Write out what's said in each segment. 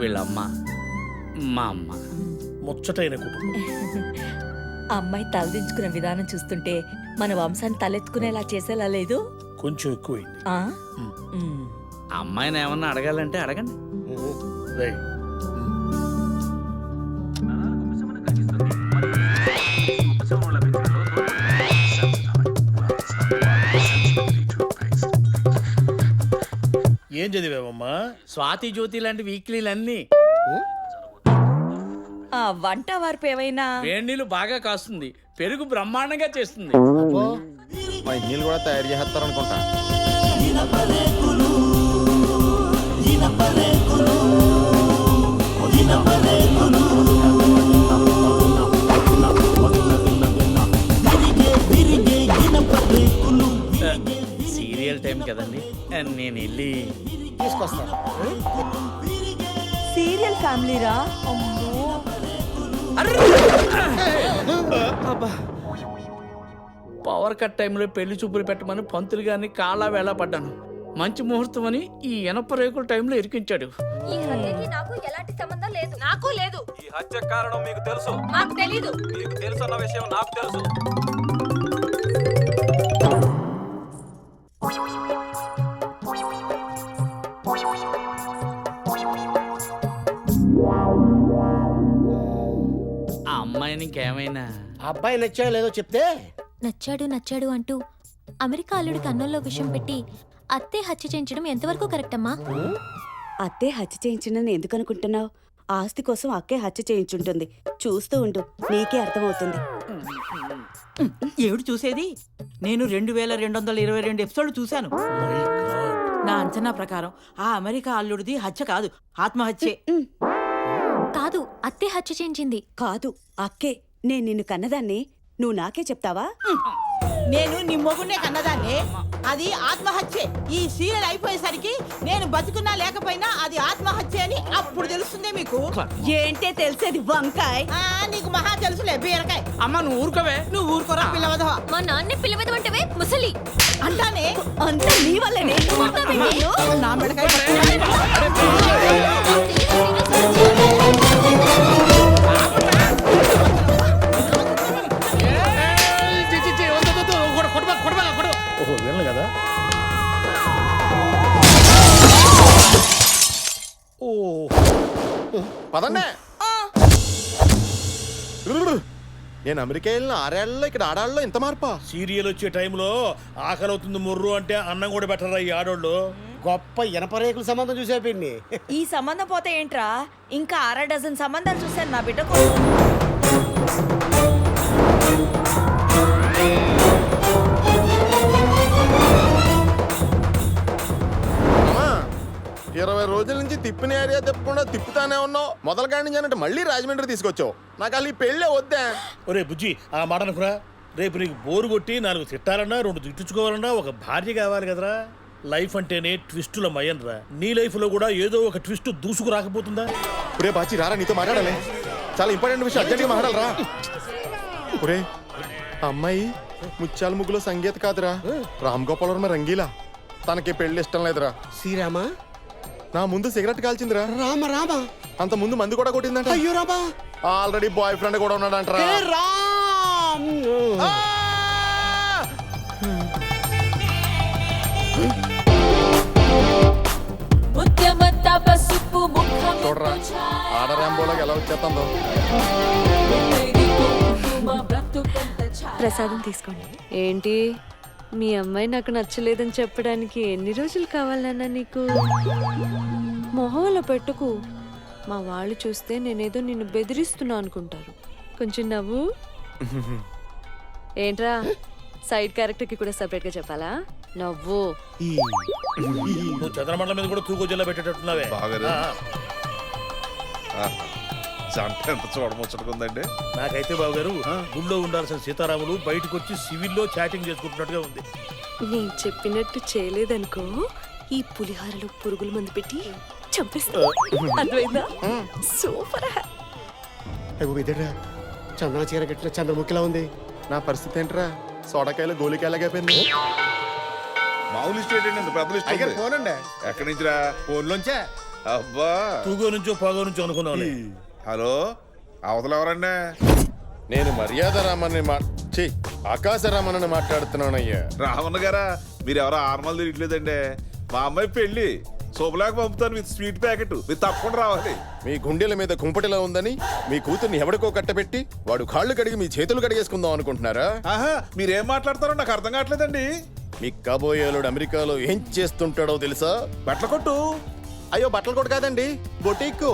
వీళ్ళమ్మ మా అమ్మ. ముచ్చటైన కుటుంబం. అమ్మాయి తలదించుకునే విధానం చూస్తుంటే మన వంశాన్ని తలెత్తుకునేలా చేసేలా లేదు. కొంచెం ఎక్కువైంది. ఆ? అమ్మాయిని ఏమన్నా అడగాలంటే అడగండి. రైట్. ఏం చదివావమ్మా? స్వాతి జ్యోతి లాంటి వీక్లీలన్నీ. ఆ వంట వార్పు ఏమైనా? వేడి నీళ్ళు బాగా కాస్తుంది, పెరుగు బ్రహ్మాండంగా చేస్తుంది. నీళ్ళు కూడా తయారు చేస్తారు అనుకుంటా. సీరియల్ టైం కదండి, నేను వెళ్ళి తీసుకొస్తాను. సీరియల్ ఫ్యామిలీరా? పవర్ కట్ టైంలో పెళ్లి చూపులు పెట్టమని పంతులు గారిని కాళ్ళ వేళ పడ్డాను. మంచి ముహూర్తం అని ఈ ఎనప రేకుల టైంలో ఇరికించాడు. ఈ హత్యకి నాకు ఎలాంటి సంబంధం లేదు. నాకు లేదు. ఈ హత్య కారణం మీకు తెలుసు. నాకు తెలీదు. మీకు తెలుసన్న విషయం నాకు తెలుసు. ఆ అమ్మాయిని ఇంకేమైనా అబ్బాయి నచ్చా లేదో చెప్తే. నచ్చాడు అంటూ అమెరికా అల్లుడి కన్నుల్లో విషయం పెట్టి అత్తే హత్య చేయించడం ఎంతవరకు కరెక్ట్ అమ్మా? అత్తే హత్య చేయించిందని ఎందుకు అనుకుంటున్నావు? ఆస్తి కోసం అక్కే హత్య చేయించుంటుంది. చూస్తూ ఉండు, నీకే అర్థమవుతుంది. ఏమిటి చూసేది? నేను 2222 ఎపిసోడ్లు చూశాను. నా అంచనా ప్రకారం ఆ అమెరికా అల్లుడిది హత్య కాదు, ఆత్మహత్యే. కాదు, అత్తే హత్య చేయించింది. కాదు, అక్కే. నేను నిన్ను కన్నదాన్ని, నువ్వు నాకే చెప్తావా? నేను నీ మొగున్నే కన్నదాన్ని, అది ఆత్మహత్యే. ఈ సీరియల్ అయిపోయేసరికి నేను బతుకున్నా లేకపోయినా అది ఆత్మహత్య అని అప్పుడు తెలుస్తుంది మీకు. ఏంటే తెలిసేది వంకాయ్? నీకు మహా తెలుసులే బీరకాయ. అమ్మ నువ్వు ఊరుకోవే. నువ్వు ఊరుకోరా పిల్లవదవా. మా నాన్నే పిల్లవదవంటవే ముసలి అంటానే. అంతా నీ వల్లనే. నా మెడకాయ ఓహో వెళ్ళను కదా. ఓ పదండి. నేను అమెరికా వెళ్ళిన 6 ఏళ్లలో ఇక్కడ ఆడాళ్ళలో ఇంత మార్పా? సీరియల్ వచ్చే టైంలో ఆకలి అవుతుంది ముర్రు అంటే అన్నం కూడా పెట్టరా ఈ ఆడోళ్ళు. గొప్ప ఇనపరేకుల సంబంధం చూసే పిన్ని. ఈ సంబంధం పోతే ఏంట్రా, ఇంకా 6 డజన్ సంబంధాలు చూశాను నా బిడ్డకు. 20 రోజుల నుంచి తిప్పిన ఏరియా తిప్పకుండా తిప్పుతానే ఉన్నావు. మొదల కాడి నుంచి అంటే మళ్ళీ రాజమండ్రి తీసుకొచ్చావు. నాకు అసలు ఈ పెళ్ళే వద్దా? ఒరే బుజ్జి, ఆ మాట అనుకురా. రేపు నీకు బోరు కొట్టి 4 తిట్టాలన్నా 2 తిట్టించుకోవాలన్నా ఒక భార్య కావాలి కదరా. లైఫ్ అంటేనే ట్విస్టుల మయం రా. నీ లైఫ్ లో కూడా ఏదో ఒక ట్విస్ట్ దూసుకు రాకపోతుందా? ఒరే బాచి రారా, నీతో మాట్లాడాలి. చాలా ఇంపార్టెంట్ విషయం, అర్జెంట్గా మాట్లాడరా. ఒరే అమ్మాయి ముత్యాల ముగ్గులో సంగీత కాదురా, రామ్ గోపాల్ వర్మ రంగీలా. తనకి పెళ్లి ఇష్టం లేదురా. శ్రీరామా నా ముందు సిగరెట్ కాల్చిందిరా. రామ రామ. అంత ముందు మందు కూడా కొట్టిందంట. అయ్యో రామా. ఆల్రెడీ బాయ్ ఫ్రెండ్ కూడా ఉన్నాడంటరా. చూడరా ఆడరాంబోలాగా ఎలా వచ్చేస్తుందో. ప్రసాదం తీసుకోండి. ఏంటి మీ అమ్మాయి నాకు నచ్చలేదని చెప్పడానికి ఎన్ని రోజులు కావాలన్నా నీకు? మొహంలో పెట్టుకు. మా వాళ్ళు చూస్తే నేనేదో నిన్ను బెదిరిస్తున్నా అనుకుంటారు. కొంచెం నవ్వు. ఏంట్రా, సైడ్ క్యారెక్టర్ కి కూడా సెపరేట్ గా చెప్పాలా? నవ్వు. నువ్వు చంద్రమండలం మీద కూడా తూకో జిల్లా పెట్టేటట్టున్నావే. చూడముచ్చటకుందండి. నాకైతే బాబు గారు గుళ్ళో ఉండాల్సిన సీతారాములు బయటకు వచ్చి సివిల్లో చాటింగ్ చేసుకుంటున్నట్టుగా ఉంది. నేను చెప్పినట్టు చేయలేదనుకో, ఈ పులిహారలో పురుగుల మందు పెట్టి చంపేస్తా. అర్థమైందా? సూపర్. చంద్ర చీర కట్టిన చంద్రముఖిలా ఉంది. నా పరిస్థితి ఏంట్రా? సోడకాయలు గోలికాయలాగైపోయింది. మామూలు స్టేట్ అండి, పెద్ద లిస్ట్. ఫోన్ అండి. ఎక్కడి నుంచిరా? ఫోన్లోంచే. అబ్బా తూగో నుంచో పాగో నుంచో అనుకున్నాను. హలో అవతల ఎవరండి? నేను మర్యాద రామని ఆకాశ రామని మాట్లాడుతున్నానయ్యా. రావణ గారా, మీరు ఎవరో ఆర్మల్ తిరగట్లేదండి. మా అమ్మాయి పెళ్లి శుభలాగా పంపుతాను విత్ స్వీట్ ప్యాకెట్. మీరు తప్పకుండా రావాలి. మీ గుండెల మీద కుంపటిలా ఉందని మీ కూతుర్ని ఎవడికో కట్టబెట్టి వాడు కాళ్ళు కడిగి మీ చేతులు కడిగేసుకుందాం అనుకుంటున్నారా? ఆహా, మీరేం మాట్లాడతారో నాకు అర్థం కావట్లేదండి. మీ కాబోయేలుడు అమెరికాలో ఏం చేస్తుంటాడో తెలుసా? బట్టల కొట్టు. అయ్యో బట్టలు కూడా కాదండి, బొటీకు.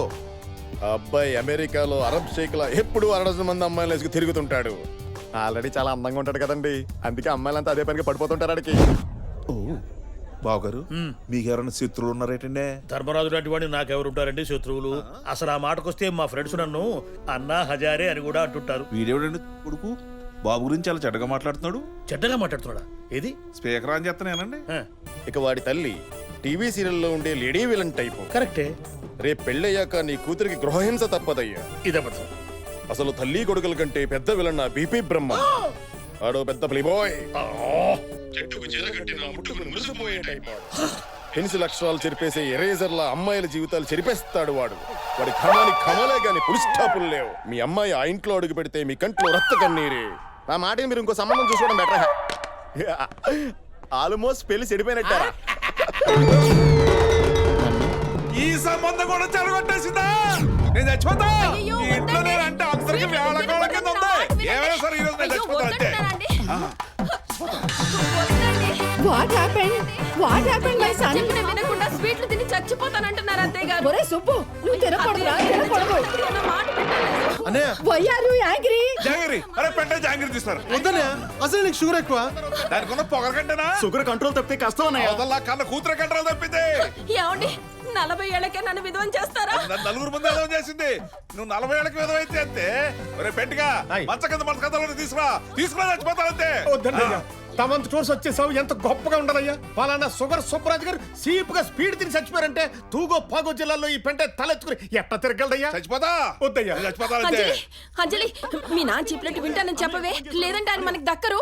ఆ అబ్బాయి అమెరికాలో అరబ్ షేక్లా ఎప్పుడు 60 మంది అమ్మాయిలు వేసుకు తిరుగుతుంటాడు. ఆల్రెడీ చాలా అందంగా ఉంటాడు కదండి, అందుకే అమ్మాయిలంతా అదే పనికి పడిపోతుంటారు ఆడికి. బావగారు, మీకెవరైనా శత్రువులు ఉన్నారేటండి? ధర్మరాజు లాంటి వాడిని నాకెవరుంటారండి శత్రువులు? అసలు ఆ మాటకొస్తే మా ఫ్రెండ్స్ నన్ను అన్నా హజారే అని కూడా అంటుంటారు. వీడేవిడండి కొడుకు బాబు గురించి చాలా చెడ్డగా మాట్లాడుతున్నాడు. చెడ్డగా మాట్లాడుతున్నాడా? ఏది స్పీకర్ అని చెప్తానేనండి. ఇక వాడి తల్లి టీవీ సీరియల్లో ఉండే లేడీ విలన్ టైపు. కరెక్టే. రేపు పెళ్ళయ్యాక నీ కూతురికి గృహహింస తప్పదయ్యా. ఇదబద్ధం. అసలు తల్లి కొడుకుల కంటే పెద్ద విలన్ నా బీపీ బ్రహ్మ. ఆడో పెద్ద ప్లేబాయ్. పెన్సిల్ అక్షరాలు చెరిపేసే ఎరేజర్లా అమ్మాయిల జీవితాలు చెరిపేస్తాడు వాడు. వాడి ఖమాని ఖమలే గాని పులి స్టాపులు లేవు. మీ అమ్మాయి ఆ ఇంట్లో అడుగు పెడితే మీ కంట్లో రక్త కన్నీరే. నా మాటని మీరు ఇంకో సంబంధం చూసుకోవడం బెటర్. ఆల్మోస్ట్ పెళ్లి చెడిపోయినట్టారా? ఈ సంబంధం కూడా చెడగొట్టేసిందా? నేను చచ్చిపోతా. ఈ ఇంట్లో నేనంటే అందరికి వేళకోళ కింద ఉంది. ఏమైనా సరే ఈరోజు నేను చచ్చిపోతా అంతే. What happened? What happened my son? వినకుండా స్వీట్లు తిని చచ్చిపోతానంటున్నారు అత్తయ్య గారు. ఒరే సుబ్బు, నువ్వు తినకూడదురా, తినకూడదు. అన్నయ్య వై ఆర్ యు యాంగ్రీ? జాంగిరి, అరే పెట్టే జాంగిరి తీస్తారు. వద్దన్నయ్య, అసలు నీకు షుగర్ ఎక్కువ. దానికి ఉన్న పొగర కంటేనా? షుగర్ కంట్రోల్ తప్పితే కష్టం అన్నయ్య. అవతల కన్న కూతురు కంట్రోల్ తప్పింది. ఏమండి 40 ఏళ్ళకే నన్ను విధవం చేస్తారా? నలుగురు ముందు ఏదో చేసింది. నువ్వు 40 ఏళ్ళకి విధవైతే అంతే. ఒరే పెట్టిగా మంచ కింద మంచ కథలో తీసుకురా చచ్చిపోతానంతే. వద్దన్నయ్య, తమంత టూర్స్ వచ్చేసావు, ఎంత గొప్పగా ఉండాలయ్యా. పలానా షుగర్ సుబ్బరాజు గారు సీపుగా స్పీడ్ తిని చచ్చిపోయారంటే తూగో పాగో జిల్లాలో ఈ పెంట తలెత్తుకుని ఎట్లా తిరగలదయ్యా? చచ్చిపోతా. వద్దయ్యా, చచ్చిపోతానంతే. అంజలి, మీ నాన్న చెప్పినట్టు వింటానని చెప్పవే, లేదంటే ఆయన మనకి దక్కరు.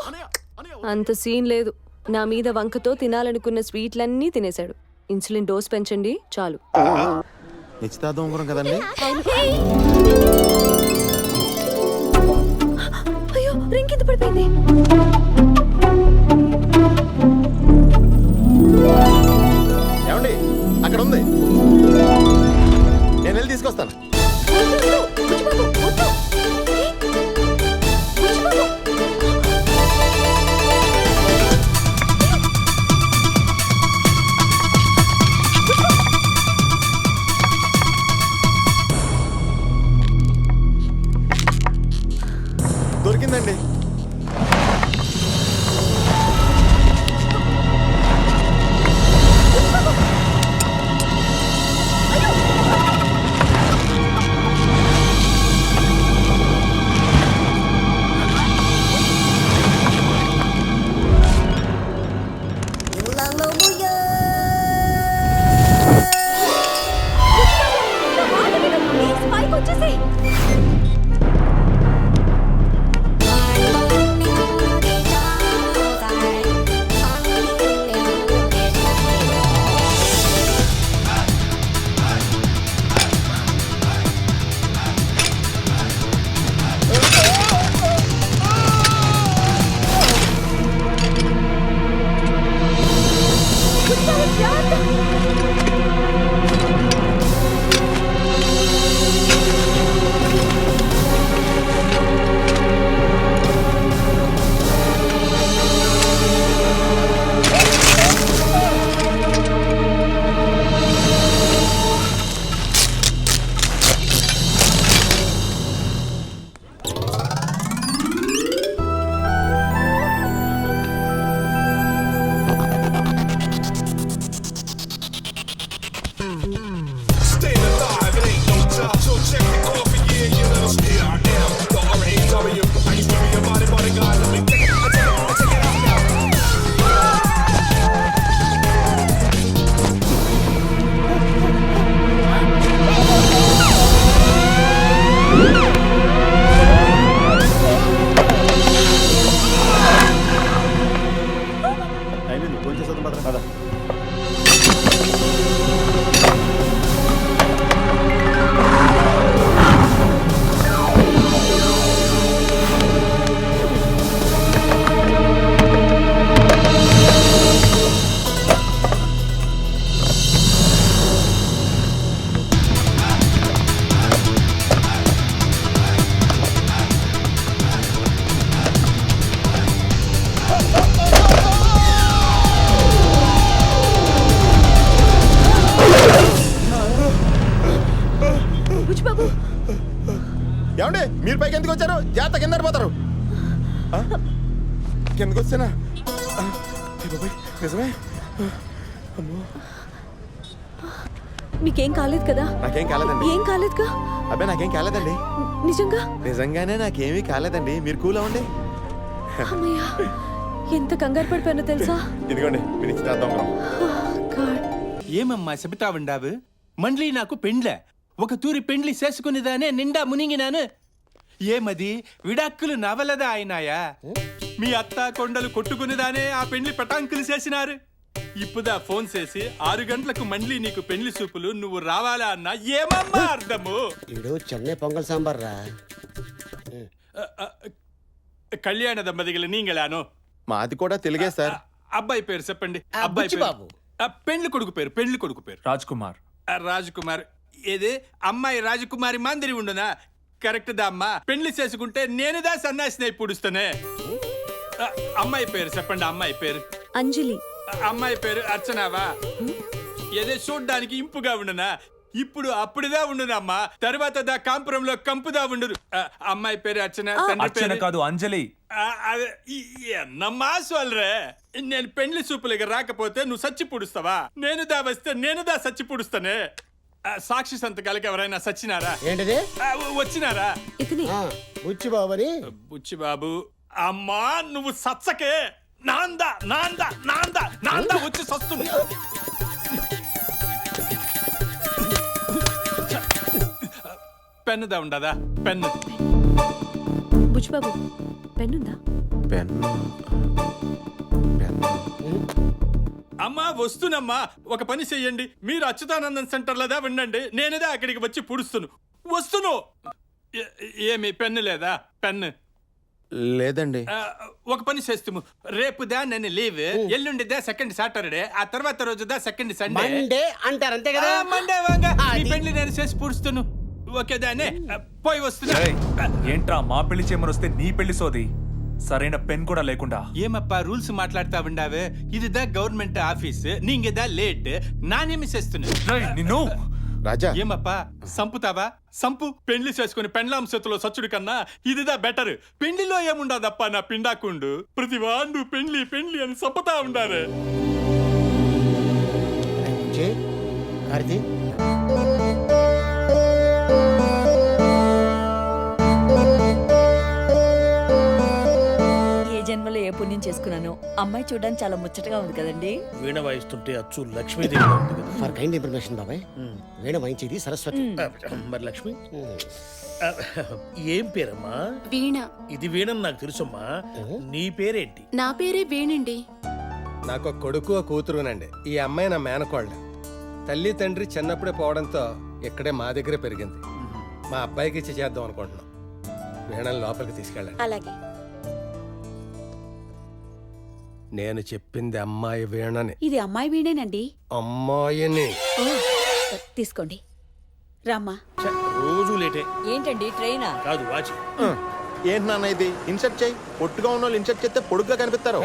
అంత సీన్ లేదు. నా మీద వంకతో తినాలనుకున్న స్వీట్లన్నీ తినేశాడు. ఇన్సులిన్ డోస్ పెంచండి చాలు. నిశ్చితార్థం ఉంగరం కదండి. అయ్యో, రింగ్ కింద పడిపోయింది. ఏమండి అక్కడ ఉంది, నేను వెళ్ళి తీసుకొస్తాను. దొరికిందండి. మీరు పైకి ఎందుకు వచ్చారు? జాగ్రత్త, కింద పడిపోతారు. కిందకు వచ్చానా? నిజమే. అమ్మో, మీకేం కాలేదు కదా? నాకేం కాలేదండి. ఏం కాలేదుగా? అబ్బాయి నాకేం కాలేదండి. నిజంగా? నిజంగానే నాకేమీ కాలేదండి. మీరు కూల్ అవ్వండి. అమ్మయ్యా, ఎంత కంగారు పడిపోయానో తెలుసా? ఇదిగోండి మీరు ఇచ్చిన దొంగరం. గాడ్. ఏమమ్మా చెబుతా ఉండావు? మండ్లీ నాకు పెండ్లే, ఒక తూరి పెండ్లి చేసుకునేదానే నిండా మునిగినాను. ఏమది విడాక్కులు నవలదా అయినాయా? మీ అత్త కొండలు కొట్టుకునేదానే ఆ పెండ్లి పటాంకులు చేసినారు. ఇప్పుదా ఫోన్ చేసి 6 గంటలకు మండ్లీ నీకు పెండ్లి సూపులు, నువ్వు రావాలా అన్నా ఏమమ్మా అర్థము? ఇడు చెన్నై పొంగల్ సాంబార్ రా. కళ్యాణ దంపతిகள் నీంగలాను. మాది కూడా తెలుగే సార్. అబ్బాయి పేరు చెప్పండి. అబ్బాయి బాబు. పెండ్లి కొడుకు పేరు. పెండ్లి కొడుకు పేరు రాజ్ కుమార్. రాజ్ కుమార్. ఏది అమ్మాయి రాజకుమారి మాదిరి ఉండునా? కరెక్ట్ దా అమ్మా. పెండ్లి చేసుకుంటే నేనుదా సన్నాసినై పుడుస్తానే. అమ్మాయి పేరు చెప్పండి. అమ్మాయి పేరు అంజలి. అమ్మాయి పేరు అర్చనావా? ఏదో చూడ్డానికి ఇంపుగా ఉండునా? ఇప్పుడు అప్పుడుదా ఉండునమ్మా, తర్వాత దా కాంపురంలో కంపుదా ఉండును. అమ్మాయి పేరు అర్చన, తండ్రి పేరు కాదు అంజలి. ఎన్నమ్మా సోల్రే. నేను పెండ్లి సూపులకి రాకపోతే నువ్వు సచ్చి పుడుస్తావా? నేనుదా వస్తే నేనుదా సచ్చి పుడుస్తానే. సాక్షి సంతకాలకి ఎవరైనా సచ్చినారా? ఏంటిది? వచ్చినారా? ఇతని బుచ్చి బాబుని. బుచ్చి బాబు. అమ్మా నువ్వు సచ్చకే. నాందా నాందా నాందా నాందా వచ్చి సస్తుంది. పెన్నుదా ఉండదా? పెన్ను. బుజ్జిబాబు పెన్నుందా? అమ్మా వస్తునమ్మా, ఒక పని చెయ్యండి. మీరు అచ్యుతానందన్ సెంటర్లోదా ఉండండి, నేనేదా అక్కడికి వచ్చి పుడుస్తును. వస్తును. ఏమి పెన్ను లేదా? పెన్ను లేదండి. ఒక పని చేస్తాము. రేపుదా నేను లీవ్, ఎల్లుండిదా సెకండ్ సాటర్డే, ఆ తర్వాత రోజుదా సెకండ్ సండే. మండే అంటారు అంతే కదా? మండే వాంగా ఈ పెళ్లి నేను చేసి పుడుస్తును. ఓకేదానే పోయి వస్తున్నా. ఏంట్రా మా పెళ్లి చేయమని వస్తే నీ పెళ్లి సోది? సరైన పెన్ కూడా లేకుండా ఏమప్పా రూల్స్ మాట్లాడుతా ఉండావే? ఇదిదా గవర్నమెంట్ ఆఫీస్, నీంగదా లేట్, నానేమి చేస్తున్నా? నిన్ను రాజా ఏమప్పా సంపుతావా? సంపు. పెళ్లి చేసుకుని పెండ్లాం చేతిలో సచ్చుడు కన్నా ఇదిదా బెటర్. పెళ్లిలో ఏముండదప్పా నా పిండాకుండు. ప్రతి వాండు పెళ్లి పెళ్లి అని సంపుతా ఉండారే. కార్తీ జన్మలో ఏ పుణ్యం చేసుకున్నాను. అమ్మాయి చూడడానికి చాలా ముచ్చటగా ఉంది కదండి. వీణ వాయిస్తుంటే అచ్చు లక్ష్మీదేవి ఉంది కదా. ఫర్ కైండ్ ఇన్ఫర్మేషన్ బాబాయ్, వీణ వాయించేది సరస్వతి. మరి లక్ష్మి ఏం పేరమ్మా? వీణ. ఇది వీణని నాకు తెలుసమ్మా. నీ పేరేంటి? నా పేరే వేణండి. నాకు కొడుకు కూతురునండి. ఈ అమ్మాయి నా మేనకోళ్ళ. తల్లి తండ్రి చిన్నప్పుడే పోవడంతో ఇక్కడే మా దగ్గరే పెరిగింది. మా అబ్బాయికి ఇచ్చి చేద్దాం అనుకుంటున్నాం. వీణని లోపలికి తీసుకెళ్ళండి. అలాగే. నేను చెప్పింది అమ్మాయి వీణని. ఇది అమ్మాయి వీణేనండి. అమ్మాయిని తీసుకోండి. రామ్మా. రోజు లేటే. ఏంటండి ట్రైనా? కాదు వాచి. ఏంటి నాన్న ఇది? ఇన్సర్ట్ చేయి. పొట్టుగా ఉన్న వాళ్ళు ఇన్సర్ట్ చేస్తే పొడుగ్గా కనిపిస్తారు.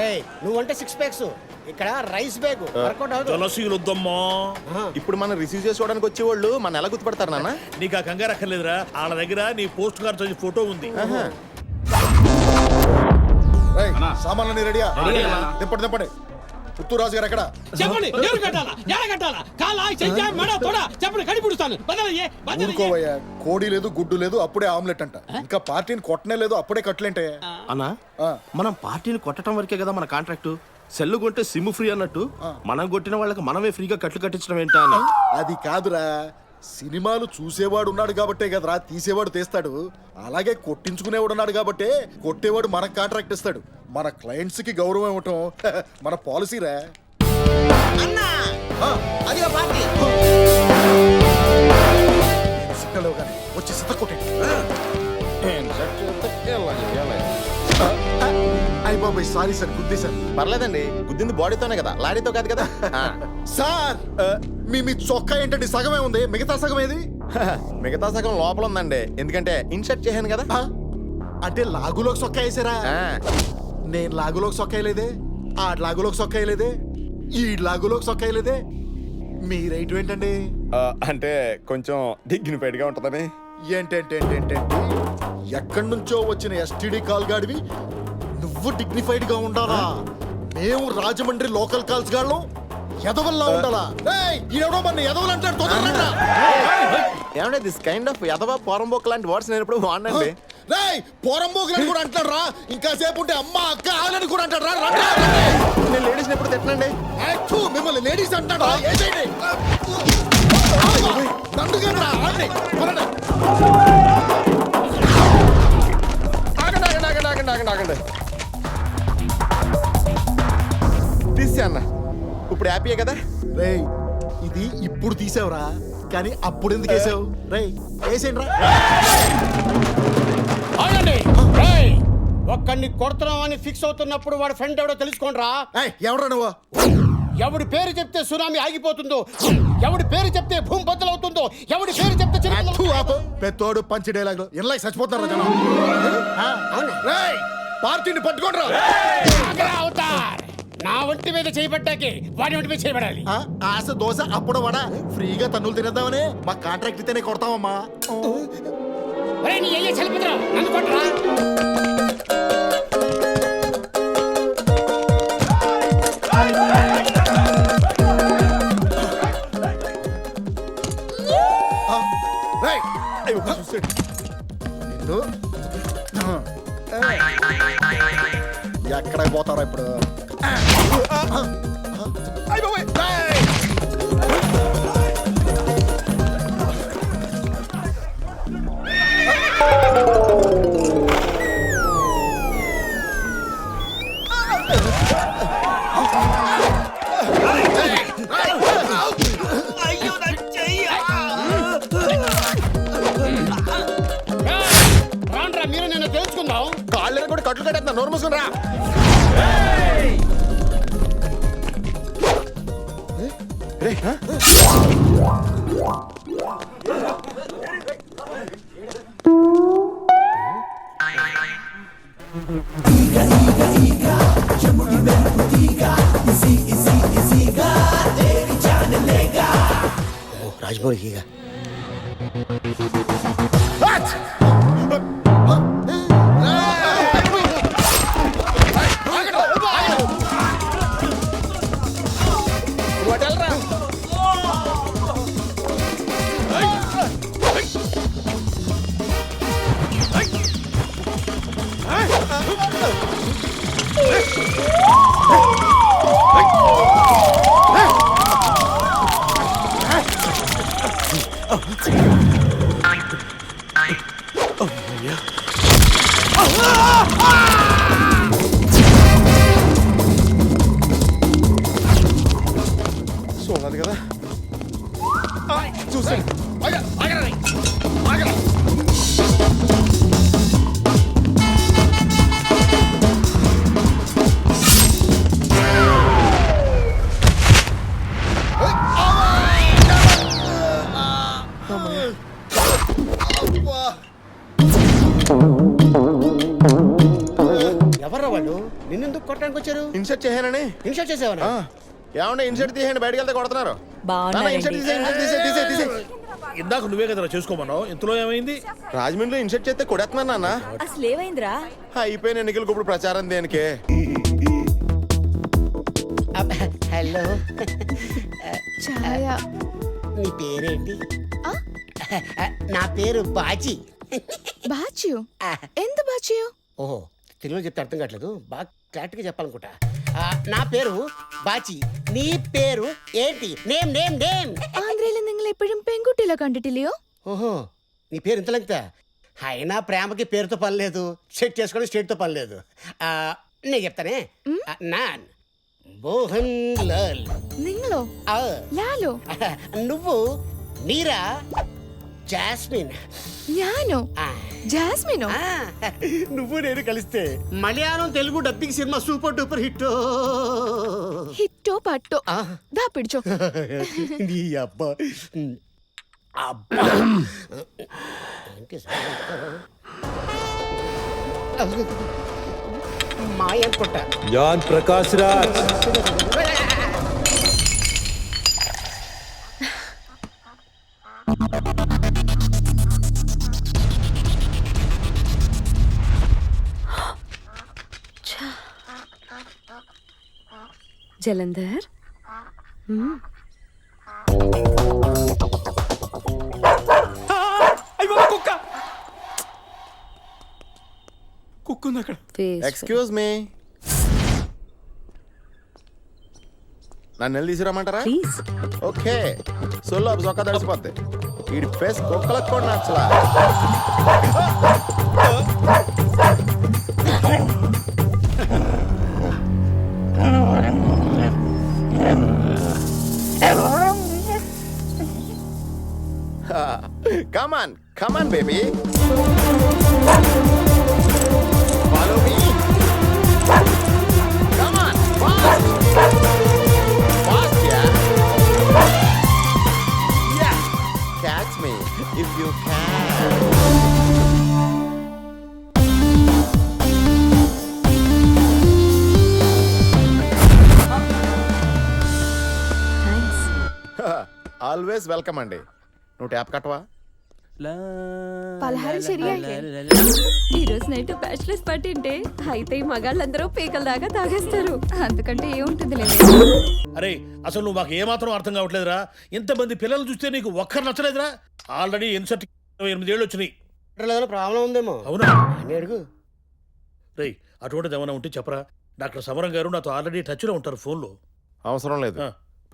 నువ్వంటే 6 ప్యాక్స్, ఇక్కడ రైస్ బ్యాగ్ వర్కౌట్ అవుతుంది. తులసీలొద్దమ్మా. ఇప్పుడు మనం రిసీవ్ చేసుకోవడానికి వచ్చేవాళ్ళు మన ఎలా గుర్తుపడతారు నాన్న? నీకు ఆ కంగారు అక్కర్లేదురా. వాళ్ళ దగ్గర నీ పోస్ట్ కార్డ్ సైజ్ ఫోటో ఉంది. సామాన్లని రెడీయా? దింపండి దింపండి. పుత్తూరు రాజు గారు ఎక్కడ? చెప్పండి. ఎవరు కట్టాలా? ఎలా కట్టాలా? కాలా చెయ్యా మెడ తోడ చెప్పండి, కడిపుడుస్తాను. ఊరుకోవయ్యా. కోడి లేదు గుడ్డు లేదు, అప్పుడే ఆమ్లెట్ అంట. ఇంకా పార్టీని కొట్టనే లేదు, అప్పుడే కట్లేంటే. అన్నా మనం పార్టీని కొట్టడం వరకే కదా మన కాంట్రాక్ట్. సెల్లు కొంటే సిమ్ ఫ్రీ అన్నట్టు మనం కొట్టిన వాళ్ళకి మనమే ఫ్రీగా కట్లు కట్టించడం ఏంటా అని. అది కాదురా, సినిమాలు చూసేవాడు ఉన్నాడు కాబట్టే కదరా తీసేవాడు తీస్తాడు. అలాగే కొట్టించుకునేవాడు ఉన్నాడు కాబట్టే కొట్టేవాడు మనకు కాంట్రాక్ట్ ఇస్తాడు. మన క్లయింట్స్ కి గౌరవం ఇవ్వటం మన పాలసీరా. వచ్చి సిద్ధ కొట్టి అయ్యి బాబాయ్, సారీ సార్, గుద్దేశాను. పర్లేదండి, గుద్దింది బాడీతోనే కదా, లారీతో కాదు కదా. సార్ మీ చొక్కా ఏంటండి? సగమే ఉంది, మిగతా సగం ఏది? మిగతా సగం లోపల ఉందండి, ఎందుకంటే ఇన్సర్ట్ చేశాను కదా. అంటే లాగులోకి చొక్కా వేసారా? నేను లాగులోకి చొక్కా వేయలేదే, ఆ లాగులోకి చొక్కా వేయలేదే, ఈ లాగులోకి చొక్కా వేయలేదే. మీ రైట్ ఏంటండి? అంటే కొంచెం డిగ్నిఫైడ్ గా ఉంటుందని. ఏంటంటే ఎక్కడి నుంచో వచ్చిన ఎస్టీడీ కాల్ గాడివి నువ్వు డిగ్నిఫైడ్ గా ఉండాలా? మేము రాజమండ్రి లోకల్ కాల్స్ గాళ్ళం ఎదవల్లా ఉండాలా? ఈడో మన ఎదవలు అంటాడు. తొందరగా ఏమంటే దిస్ కైండ్ ఆఫ్ యదవ పోరంబోక్ లాంటి వర్డ్స్ నేను ఎప్పుడు వాడినండి. పోరంబోకులని కూడా అంటాడు రా. ఇంకా సేపు ఉంటే అమ్మ అక్క ఆలని కూడా అంటాడు రా. నేను లేడీస్ ఎప్పుడు తిట్టనండి. మిమ్మల్ని లేడీస్ అంటాడా? ఆగండి తీసి అన్న, ఇప్పుడు హ్యాపీయే కదా? రేయ్ ఇది ఇప్పుడు తీసావురా, కానీ అప్పుడు ఎందుకు వేసావు? రేయ్ వేసేయండి రా. ఒక్కడిని కొడుతున్నామని ఫిక్స్ అవుతున్నప్పుడు వాడు ఫ్రెండ్ ఎవడో తెలుసుకోండిరా. ఎవడా నువ్వు? ఎవడి పేరు చెప్తే సునామీ ఆగిపోతుందో, ఎవడి పేరు చెప్తే భూమి బద్దలవుతుందో, ఎవడి పేరు చెప్తే పెత్తోడు పంచి డైలాగ్ ఇలా చచ్చిపోతారా జనం. పార్టీని పట్టుకోండిరా. నా ఒంటి మీద చేయబట్టాకే వాడి ఒంటి మీద చేయబడాలి. ఆశ దోశ అప్పుడు వడ ఫ్రీగా తన్నులు తినేద్దామని మా కాంట్రాక్ట్ ఇతేనే కొడతామమ్మా. నన్ను కొట్టరా. ఎక్కడ పోతారా ఇప్పుడు? రాండ్రా మీరు నేను తెలుసుకుందాం. కాళ్ళని కూడా కట్లు కట్టేస్తున్నా, నోరు మూసుకుని రా. రాజమౌళి చూడాలి కదా, చూసాను. ఎవర్రా వాళ్ళు? నిన్నెందుకు కొట్టడానికి వచ్చారు? ఇన్సర్ట్ చేశానని. ఇన్షర్ట్ చేసేవా? ఏమన్నా ఇన్సర్ట్ తీసేయండి, బయటకు వెళ్తే కొడుతున్నారు. ఇందాక నువ్వే కదా చేసుకోమన్నావు, ఇంతలో ఏమైంది? రాజమండ్రిలో ఇన్సర్ట్ చేస్తే కొడేస్తున్నాను నాన్న. అసలు ఏమైందిరా? అయిపోయిన ఎన్నికలకు ఇప్పుడు ప్రచారం దేనికే? హలో, ఛాయ. నీ పేరేంటి? నా పేరు బాజీ. బాచియు? ఎంత బాచియు? ఓహో, తెలుగులో చెప్తే అర్థం కావట్లేదు, బాగా క్లారిటీగా చెప్పాలనుకుంటా. నా పేరు బాచి. నీ పేరు ఏంటి? Name name name. ആന്ധ്രയിൽ നിങ്ങൾ എപ്പോഴും പെൺകുട്ടികളെ കണ്ടിട്ടില്ലയോ? ఓహో, నీ పేరు ఇంత లెంగ్తా? అయినా ప్రేమకి పేరుతో పని లేదు, సెట్ చేసుకోవడం స్టేట్తో పని లేదు. నేను చెప్తానే. నాన్ మోహన్ లాల్. നിങ്ങളോ? ലാലോ? నువ్వు మీరా జాస్మిన్. ഞാനോ? జాస్మినో? నువ్వు నేను కలిస్తే Malayalam Telugu dubbing cinema super duper hit. హిట్టో పట్టో దా పిడిచో. నీ అబ్బా అబ్బా మాయ అనుకుంటా. జాన్ ప్రకాష్ రాజ్. జలంధర్ మ్మ్. కుక్క కుక్క ఉంది అక్కడ. Face. ఎక్స్క్యూజ్ మీ, నన్ను వెళ్ళి తీసుకురమ్మంటారా? Please. ఓకే, సొల్లు అవి చొక్కా తడిసిపోద్ది. వీడి ఫేస్ కుక్కలకు కూడా నచ్చలా. Come on, baby. Follow me. Come on, fast. Fast, yeah. Yeah. Catch me if you can. Always welcome అండి. నువ్వు ట్యాప్ కట్టవా? పలహారం సరిగా ఈ రోజు నైట్ బ్యాచిలర్స్ పార్టీ అంటే అయితే ఈ మగాళ్ళందరూ పీకల దాకా తాగేస్తారు. అందుకంటే ఏముంటుంది లేదు. అరే అసలు నువ్వు మాకు ఏమాత్రం అర్థం కావట్లేదురా. ఇంతమంది పిల్లలు చూస్తే నీకు ఒక్కరు నచ్చలేదురా? ఆల్రెడీ ఇన్సర్ట్ 28 ఏళ్ళు వచ్చినాయి. ప్రాబ్లం ఉందేమో. అవునా? అడుగు. రే అటువంటిది ఏమైనా ఉంటే చెప్పరా. డాక్టర్ సమరం గారు నాతో ఆల్రెడీ టచ్లో ఉంటారు ఫోన్లో. అవసరం లేదు.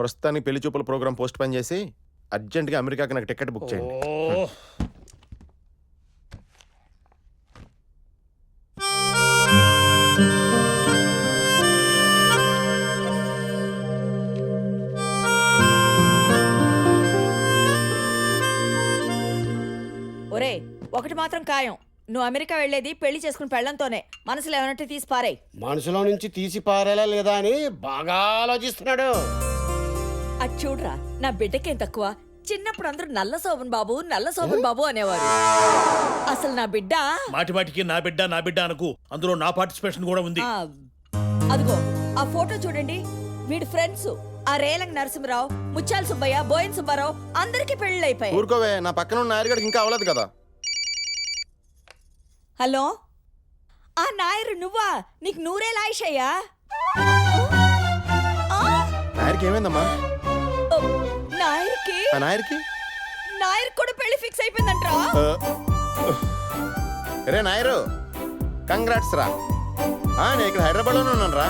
ప్రస్తుతానికి పెళ్లి చూపుల ప్రోగ్రామ్ పోస్ట్ పోన్ చేసి అర్జెంట్గా అమెరికాకి నాకు టికెట్ బుక్ చేయండి. ఒరే, ఒకటి మాత్రం ఖాయం, నువ్వు అమెరికా వెళ్ళేది పెళ్లి చేసుకుని పెళ్ళంతోనే. మనసులో ఏమన్నట్టు తీసి పారేయ్. మనసులో నుంచి తీసి పారేలా లేదా అని బాగా ఆలోచిస్తున్నాడు. అది చూడరా, నా బిడ్డకేం తక్కువ. చిన్నప్పుడు అందరూ నల్ల శోభన్ బాబు అనేవారు. అసలు నా బిడ్డ మాటి మాటికి నా బిడ్డ అనకు. అందులో నా పార్టిసిపేషన్ కూడా ఉంది. అదిగో ఆ ఫోటో చూడండి. వీడి ఫ్రెండ్స్ ఆ రేలంగ్ నరసింహరావు, ముత్యాల సుబ్బయ్య, బోయన్ సుబ్బారావు అందరికి పెళ్లి అయిపోయాయి. ఊరుకోవే, నా పక్కన ఉన్న నాయరుడికి ఇంకా అవ్వలేదు కదా. హలో, ఆ నాయరు నువ్వా? నీకు నూరేళ్ళ ఆయుషయ్యా? నాయర్కి ఏమైందమ్మా? నాయర్కి నాయర్ కూడా పెళ్లి ఫిక్స్ అయిపోయిందంట్రా. రే నాయరు, కంగ్రాట్స్ రా. నేను ఇక్కడ హైదరాబాద్ లోనే ఉన్నాను రా.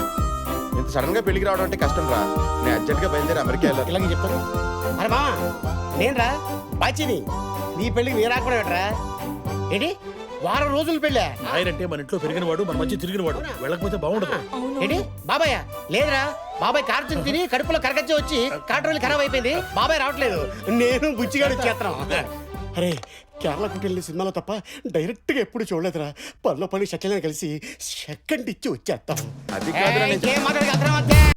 ఇంత సడన్ గా పెళ్లికి రావడం అంటే కష్టం రా. నేను అర్జెంట్ గా బయలుదేరి అమెరికా వెళ్ళాలి. ఇలాగే చెప్తాను. అరే మా నేనరా బాచిని, నీ పెళ్ళికి నీ రాకుండా ఏంటి వారం రోజులు పెళ్ళా? నాయరంటే మన ఇంట్లో పెరిగిన వాడు, మన మధ్య తిరిగిన వాడు. వెళ్ళకపోతే బాగుండదు. ఏంటి బాబాయ్? లేదురా, బాబాయ్ కార్తీని తిని కడుపులో కరగచ్చి వచ్చి కాటరోలు ఖరాబ్ అయిపోయింది. బాబాయ్ రావట్లేదు, నేను బుచ్చిగాడు వచ్చేస్తున్నాం. అరే కేరళకు వెళ్ళి సినిమాలో తప్ప డైరెక్ట్ గా ఎప్పుడు చూడలేదురా. పనిలో పని షక్కెల్ని కలిసి సెకండ్ ఇచ్చి వచ్చేస్తాం. అది కాదురా.